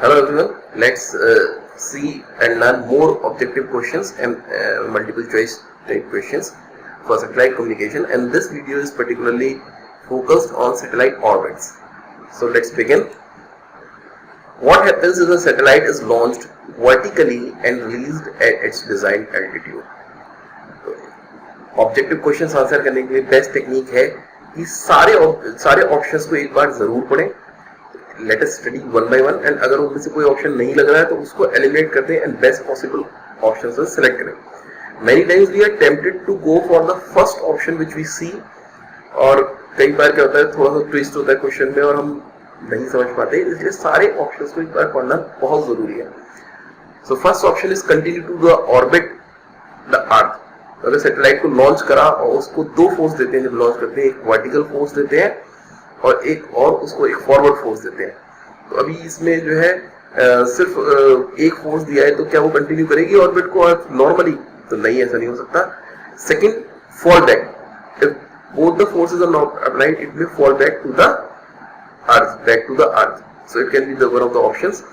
Hello everyone, let's see and learn more objective questions and multiple choice type questions for satellite communication, and this video is particularly focused on satellite orbits. So let's begin. What happens if a satellite is launched vertically and released at its designed altitude? Objective questions answer करने के लिए best technique है कि सारे options को एक बार जरूर पढ़ें. Let us study one by one, and अगर उनमें से कोई ऑप्शन नहीं लग रहा है तो उसको एलिमिनेट कर दें एंड बेस्ट पॉसिबल ऑप्शन से सिलेक्ट करें. Many times we are tempted to go for the first option which we see, और कई बार क्या होता है थोड़ा सा ट्विस्ट होता है क्वेश्चन में और हम नहीं समझ पाते, इसलिए सारे ऑप्शंस को एक बार पढ़ना बहुत जरूरी है. So first option is continue to the orbit the earth. अगर सेटेलाइट को लॉन्च करा और उसको दो फोर्स देते हैं, जब लॉन्च करते हैं एक वर्टिकल फोर्स देते हैं और उसको एक फॉरवर्ड फोर्स देते हैं. तो अभी इसमें जो है सिर्फ एक फोर्स दिया है, तो क्या वो कंटिन्यू करेगी ऑर्बिट को नॉर्मली? तो नहीं, ऐसा नहीं हो सकता. Second, fall back. If both the forces are not applied it will fall back to the earth. So it can be the one of the options.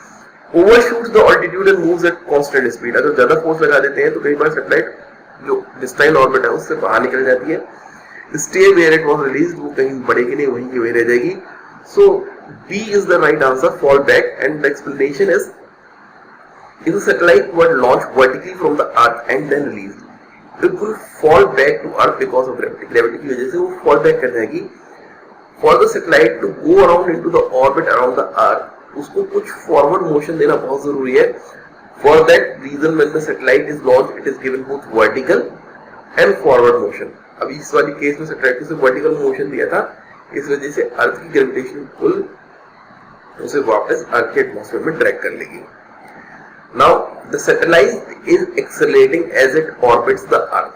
Overshoots the altitude and moves at constant speed. अगर ज्यादा force लगा देते हैं तो कई बार satellite जो distance orbit है उससे बाहर निकल जाती है. Stay where it was released, वो कहीं बढ़ेगी नहीं, वहीं की वहीं रह जाएगी. So B is the right answer, fall back. And the explanation is if a satellite were launched vertically from the earth and then released, it will fall back to earth because of gravity. Gravity की वजह से वो fall back कर जाएगी. For the satellite to go around into the orbit around the earth, उसको कुछ forward motion देना बहुत जरूरी है. For that reason, when the satellite is launched, it is given both vertical and forward motion. अभी इस वाली केस में सैटेलाइट को सिर्फ वर्टिकल मोशन दिया था, इस वजह से अर्थ की ग्रेविटेशनल पुल उसे वापस अर्थ के एटमॉस्फेयर में ड्रैग कर लेगी. Now the satellite is accelerating as it orbits the earth.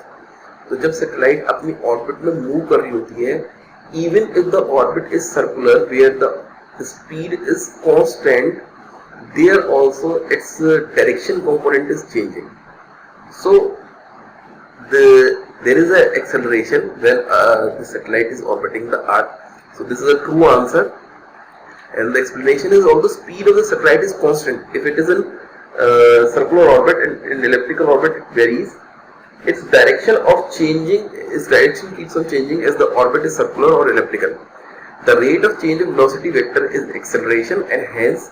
तो जब सैटेलाइट अपनी ऑर्बिट में मूव कर रही होती है, even if the orbit is circular where the speed is constant, there also its direction component is changing. So there is an acceleration when the satellite is orbiting the earth. So this is a true answer, and the explanation is all the speed of the satellite is constant. If it is in circular orbit and in elliptical orbit it varies. Its direction keeps on changing as the orbit is circular or elliptical. The rate of change of velocity vector is acceleration, and hence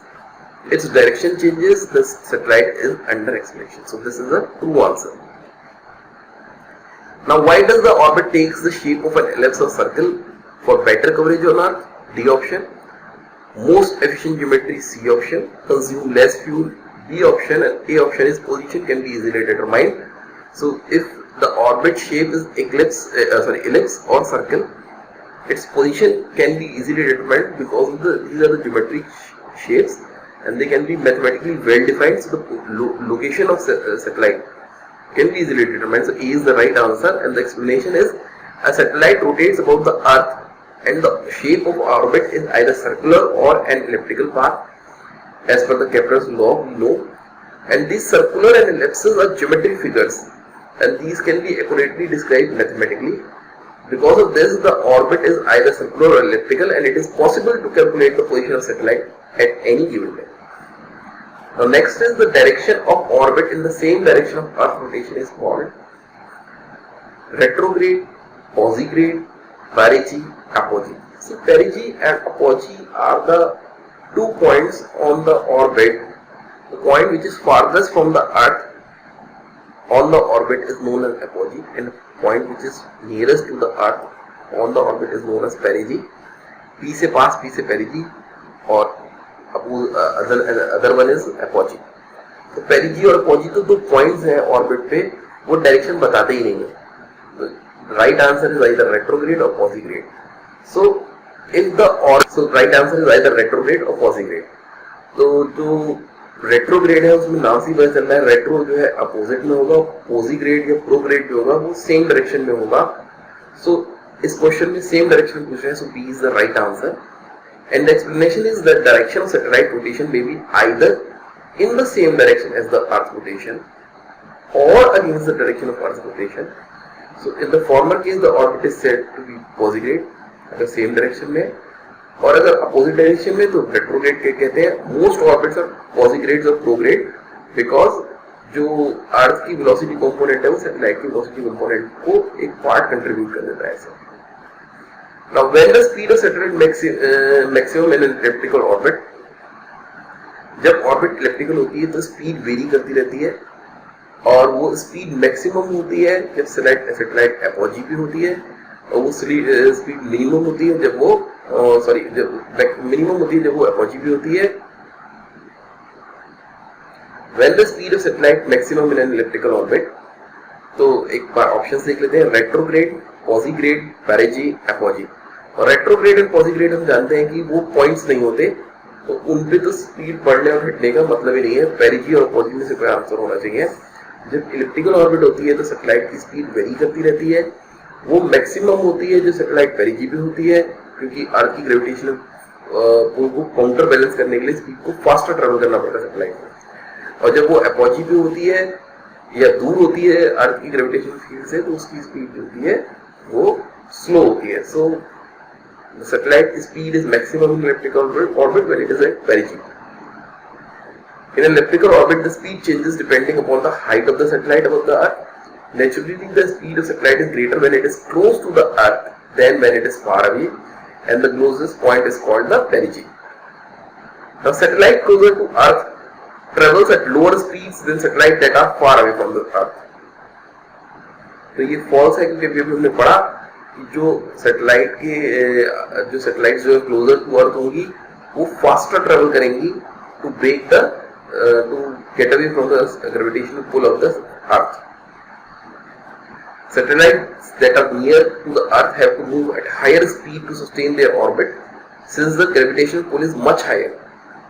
its direction changes, the satellite is under acceleration. So this is a true answer. Now why does the orbit takes the shape of an ellipse or circle? For better coverage on Earth, D option. Most efficient geometry, C option. Consume less fuel, B option. And A option is position can be easily determined. So if the orbit shape is ellipse or circle, its position can be easily determined because of these are the geometric shapes, and they can be mathematically well defined. So the location of satellite can be easily determined. So A is the right answer, and the explanation is a satellite rotates about the earth and the shape of orbit is either circular or an elliptical path as per the Kepler's law we know. And these circular and ellipses are geometric figures, and these can be accurately described mathematically. Because of this, the orbit is either circular or elliptical, and it is possible to calculate the position of satellite at any given time. Now next is the direction of orbit in the same direction of Earth rotation is called retrograde, posigrade, perigee, apogee. So perigee and apogee are the 2 points on the orbit. The point which is farthest from the Earth on the orbit is known as apogee, and the point which is nearest to the Earth on the orbit is known as perigee. P से पास, P से perigee, और other one is अपॉजी. तो पेरिजी और अपॉजी तो दो points हैं orbit पे, वो डायरेक्शन बताते ही नहीं है. Right answer is either retrograde or posigrade. So if the right answer is either retrograde or posigrade. तो जो रेट्रोग्रेड है उसमें नाम से पता चल रहा है, रेट्रो जो है अपोजिट में होगा, पॉजिग्रेड या प्रोग्रेड जो होगा वो सेम डायरेक्शन में होगा. सो इस क्वेश्चन में सेम डायरेक्शन पूछ रहे हैं, so B is the right answer. And the explanation is that direction of satellite rotation may be either in the same direction as the Earth rotation or against the direction of Earth's rotation. So in the former case, the orbit is said to be posigrade, the same direction में, और अगर opposite direction में तो retrograde के कहते हैं। Most orbits are पॉजिग्रेड्स और प्रोग्रेड because जो अर्थ की वेलोसिटी कंपोनेंट है वो सैटेलाइट की वेलोसिटी कंपोनेंट को एक पार्ट कंट्रीब्यूट कर देता है ऐसे। Now when the speed of satellite maximum in an elliptical orbit, जब ऑर्बिट इलिप्टिकल होती है तो स्पीड वेरी करती रहती है और वो स्पीड मैक्सिमम होती है जब सैटेलाइट एपोजी पे होती है और वो स्पीड मिनिमम होती है जब वो जब मिनिमम होती है जब वो एपोजी पे होती है। When the speed of satellite maximum in an elliptical orbit, तो एक बार ऑप्शन देख लेते हैं, रेट्रोग्रेड, पॉजिग्रेड, पेरिजी, एपोजी। और रेट्रोग्रेड और पॉजिग्रेड हम जानते हैं कि वो पॉइंट्स नहीं होते, तो उन पे तो स्पीड बढ़ने और घटने का मतलब ही नहीं है। पेरिजी और पॉजी में से कोई आंसर होना चाहिए। जब इलिप्टिकल ऑर्बिट होती है तो सैटेलाइट की स्पीड वेरी करती रहती है, वो मैक्सिमम होती है जो सैटेलाइट पेरिजी पे होती है क्योंकि अर्थ की ग्रेविटेशनल पुल को काउंटर बैलेंस करने के लिए स्पीड को फास्टर ट्रेवल करना पड़ता है सैटेलाइट में। और जब वो एपोजी पे होती है या दूर होती है अर्थ की ग्रेविटेशनल फील्ड से तो उसकी स्पीड जो होती है वो स्लो होती है। सो the satellite speed is maximum in elliptical orbit when it is at perigee. In an elliptical orbit, the speed changes depending upon the height of the satellite above the Earth. Naturally, the speed of satellite is greater when it is close to the Earth than when it is far away, and the closest point is called the perigee. Now, satellite closer to Earth travels at lower speeds than satellites that are far away from the Earth. तो ये false है क्योंकि अभी हमने पढ़ा जो satellite जो closer to earth होंगी वो फास्टर ट्रेवल करेंगी to break the to get away from the gravitational pull of the earth. Satellites that are near to the earth have to move at higher speed to sustain their orbit since the gravitational pull is much higher.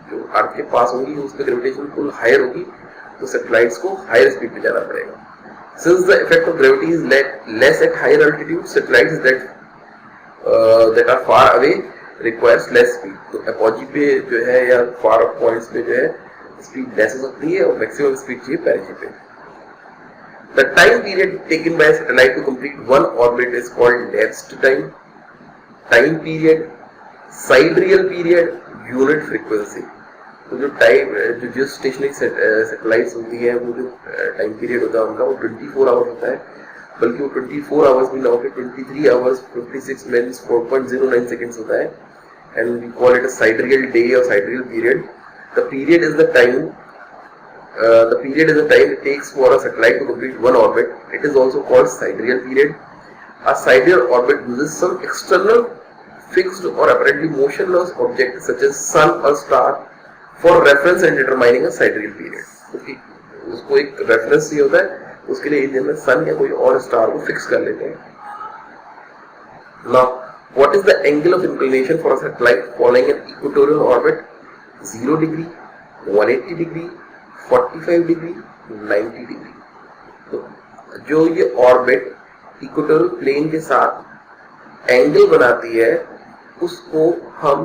जो अर्थ के पास होंगी उस पे gravitational pull higher होगी तो satellites को higher speed पे जाना पड़ेगा। Since the effect of gravity is less at higher altitude, satellites that are far away requires less speed. तो एपोजी पे जो है या far off points पे जो है स्पीड लेस हो सकती है और मैक्सिमम स्पीड चाहिए पेरिजी पे। The time period taken by a satellite to complete one orbit is called elapsed time. Time period, sidereal period, unit frequency. तो जो टाइम जो स्टेशनरी सैटेलाइट्स होती है वो जो टाइम पीरियड होता है उनका वो 24 आवर्स होता है, बल्कि वो 24 आवर्स भी ना होकर 23 आवर्स 56 मिनट्स 4.09 सेकंड्स होता है and we call it a sidereal day or sidereal period. The period is the time it takes for a satellite to complete one orbit. It is also called sidereal period. A sidereal orbit uses some external fixed or apparently motionless object such as sun or star for reference and determining a sidereal period. क्योंकि उसको एक reference ही होता है, उसके लिए Indian में सन या कोई और स्टार को फिक्स कर लेते हैं। Now, what is the angle of inclination for a satellite following an equatorial orbit? 0 degree, 180 degree, 45 degree, 90 degree. तो जो ये ऑर्बिट इक्वेटोरियल प्लेन के साथ एंगल बनाती है उसको हम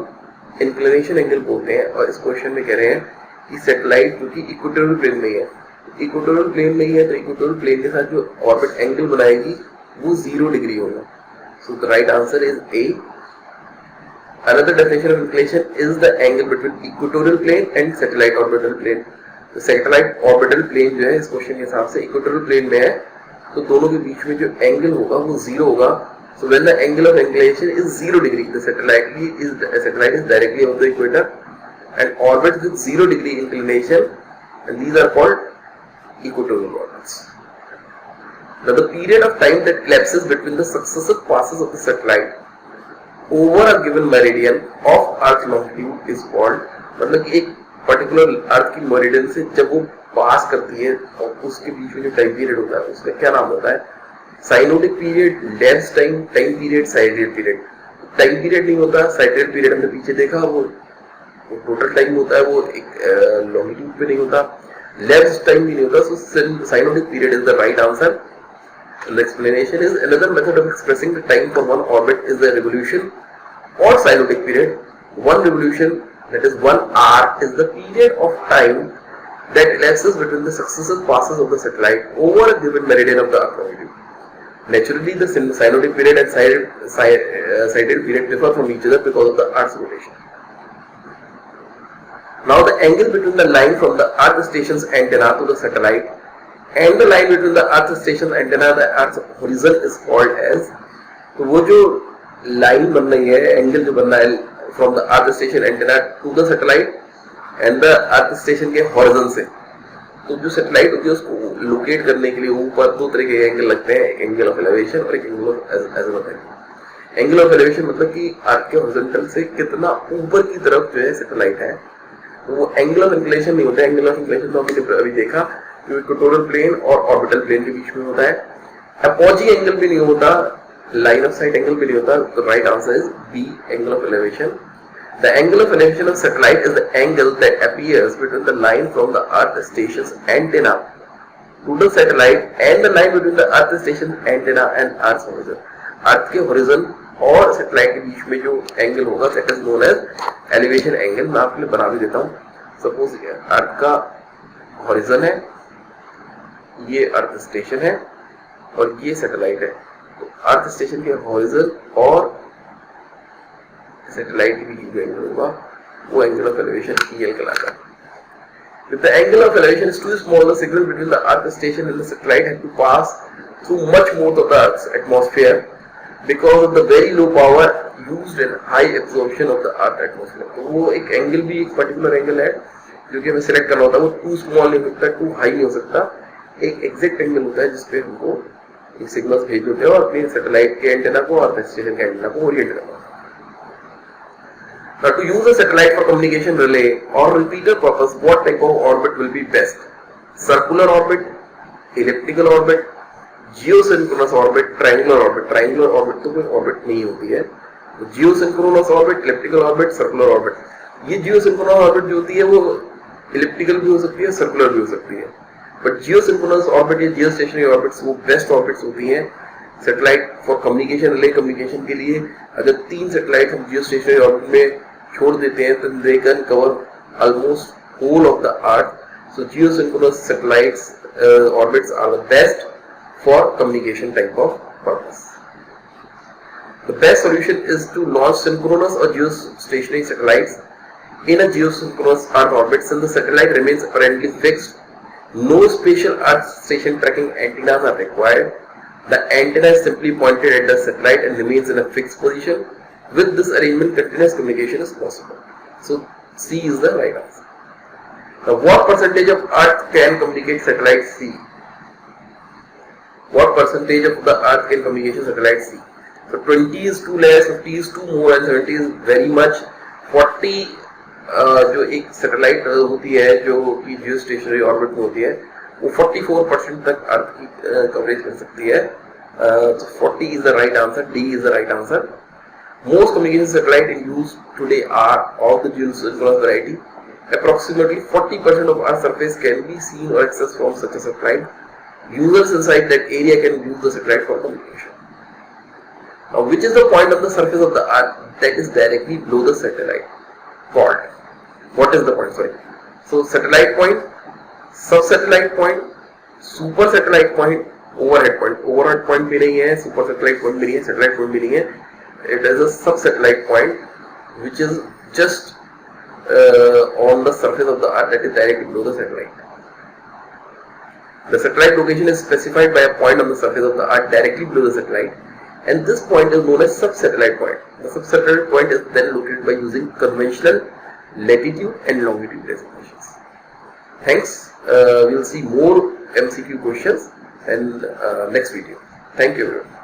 इंक्लिनेशन एंगल बोलते हैं। और इस क्वेश्चन में कह रहे हैं कि सैटेलाइट जो कि इक्वेटोरियल प्लेन में है, इक्वेटोरियल प्लेन में ही है तो इक्वेटोरियल प्लेन के साथ जो ऑर्बिट एंगल बनाएगी वो 0 डिग्री होगा। So the right answer is A. Another definition of inclination is the angle between equatorial plane and satellite orbital plane. तो सैटेलाइट ऑर्बिटल प्लेन जो है इस क्वेश्चन के हिसाब से इक्वेटोरियल प्लेन में है तो दोनों के बीच में जो एंगल होगा वो 0 होगा। So when the angle of inclination is 0 degree, the satellite is directly above the equator and orbits with 0 degree inclination, and these are called equatorial orbits. Now the period of time that elapses between the successive passes of the satellite over a given meridian of Earth longitude is called, मतलब कि एक particular अर्थ की meridian से जब वो पास करती है और उसके बीच में जो टाइम पीरियड होता है उसका क्या नाम होता है? Synodic period, lapse time, time period, sidereal period. Time period नहीं होता, साइडरियल पीरियड हमने पीछे देखा वो टोटल टाइम होता है, वो एक लॉन्गिट्यूड पे नहीं होता। लैप्स टाइम भी नहीं होता। So synodic period is the right answer. The explanation is another method of expressing the time for one orbit is the revolution or cyclic period. One revolution, that is 1 hour, is the period of time that elapses between the successive passes of the satellite over a given meridian of the Earth longitude. Naturally, the synodic period and sighted period differ from each other because of the Earth's rotation. Now the angle between the line from the Earth station's antenna to the satellite and the line between the Earth station's antenna, the Earth's horizon is called as, तो वो जो line बन रही है, angle जो बन रहा है from the earth station antenna to the satellite and the earth station के हॉरिजन से, तो जो सैटेलाइट होती है उसको लोकेट करने के लिए ऊपर दो तरह के एंगल लगते हैं, एक एंगल ऑफ एलिवेशन और एक angle of azimuth. Angle of elevation मतलब कि अर्थ के हॉरिजॉन्टल से कितना ऊपर की तरफ जो है सैटेलाइट है, तो वो एंगल ऑफ इंक्लिनेशन नहीं होता है। एंगल ऑफ इंक्लिनेशन तो हमने अभी देखा जो इक्वेटोरियल प्लेन और ऑर्बिटल प्लेन के बीच में होता है। अपॉजी एंगल भी नहीं होता, लाइन ऑफ साइट एंगल भी नहीं होता। The right answer is B, angle of elevation. The angle of elevation of satellite is the angle that appears between the line from the Earth station's antenna to the satellite and the line between the Earth station's antenna and Earth's horizon. Earth के horizon और satellite के बीच में जो angle होगा that is known as elevation angle। मैं आपके लिए बना भी देता हूँ। Suppose Earth का horizon है, ये Earth station है और ये satellite है। तो Earth station के horizon और सैटेलाइट के बीच जो एंगल होगा वो एंगल ऑफ एलिवेशन EL कहलाता है। If the angle of elevation is too small, the signal between the Earth station and the satellite has to pass through much more of the Earth's atmosphere because of the very low power used and high absorption of the Earth atmosphere। तो वो एक angle भी एक particular angle है जो कि हमें select करना होता है। वो टू स्मॉल नहीं हो सकता, टू हाई नहीं हो सकता, एक एग्जैक्ट एंगल होता है जिसपे हमको एक सिग्नल्स भेज देते हैं और अपने सैटेलाइट के एंटेना को और अर्थ स्टेशन के एंटेना को ओरिएंट करना। Now, to use a satellite for communication relay or repeater purpose, what type of orbit will be best? Circular orbit, elliptical orbit, geosynchronous orbit, triangular orbit। Triangular orbit तो कोई orbit नहीं होती है। तो geosynchronous orbit, elliptical orbit, circular orbit। ये geosynchronous orbit जो होती है वो elliptical भी हो सकती है, circular भी हो सकती है। But geosynchronous orbit या geostationary orbits वो best orbits होती हैं satellite for communication relay. Communication के लिए अगर 3 सैटेलाइट हम जियोस्टेशनरी ऑर्बिट में छोड़ देते हैं तो they can cover almost whole of the earth. So geosynchronous satellites orbits are the best for communication type of purpose. The best solution is to launch synchronous or geostationary satellites in a geosynchronous Earth orbit since the satellite remains apparently fixed. No special Earth station tracking antennas are required. The antenna is simply pointed at the satellite and remains in a fixed position. With this arrangement, continuous communication is possible. So, C is the right answer. Now, what percentage of Earth can communicate satellite C? What percentage of the Earth can communicate satellite C? So, 20 is too less, 50 is too more, and 70 is very much. 40 जो एक satellite होती है जो कि geostationary orbit में होती है वो 44% तक अर्थ की कवरेज कर सकती है। तो 40 is the right answer, D is the right answer. Most communication satellite in use today are of the geosynchronous variety. Approximately 40% of Earth's surface can be seen or accessed from such a satellite. Users inside that area can use the satellite for communication. Now, which is the point of the surface of the Earth that is directly below the satellite called? What is the point? Sorry. So, satellite point, sub-satellite point, super satellite point, overhead point। overhead point भी नहीं है, super satellite point भी नहीं है, satellite point भी नहीं है। It is a sub-satellite point which is just on the surface of the Earth that is directly below the satellite. The satellite location is specified by a point on the surface of the Earth directly below the satellite, and this point is known as sub-satellite point. The sub-satellite point is then located by using conventional latitude and longitude designations. Thanks. We will see more MCQ questions in next video. Thank you everyone.